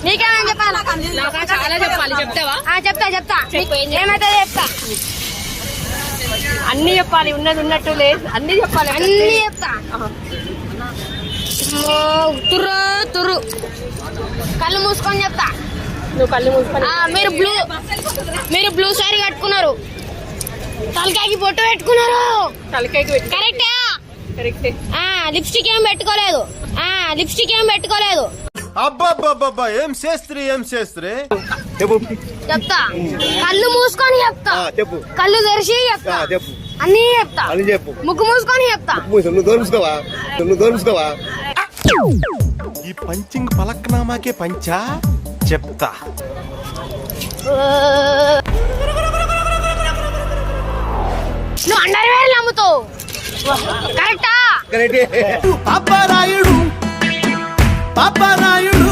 నీకేమైనా చెప్పాలా? చాలా చెప్పాలి, చెప్తావా? చెప్తా ఏమైతే చెప్తా. అన్ని చెప్పాలి, ఉన్నది ఉన్నట్టు లేదు, అన్ని చెప్పాలి. అన్ని చెప్తా. తుర్రు కళ్ళు మూసుకొని చెప్తా. నువ్వు కళ్ళు మూసుకొని. మీరు బ్లూ సారీ కట్టుకున్నారు, తలకాయకి బొట్టు పెట్టుకున్నారు. తలకాయకి కరెక్టా? కరెక్టే. లిప్స్టిక్ ఏం పెట్టుకోలేదు. అబ్బా ఏం చేస్త్రీ చెప్తా. కళ్ళు మూసుకొని చెప్తా. చెప్పు. కళ్ళు తెరిచి చెప్తా. అన్ని చెప్తా. ముక్కు మూసుకొని చెప్తా. నువ్వు దోరుసుకోవా. ఈ పంచింగ్ పలక్నామాకే పంచా చెప్తా. నువ్వు అండర్వేర్ నమ్ముతావు. కరెక్టా? పాపరాయుడు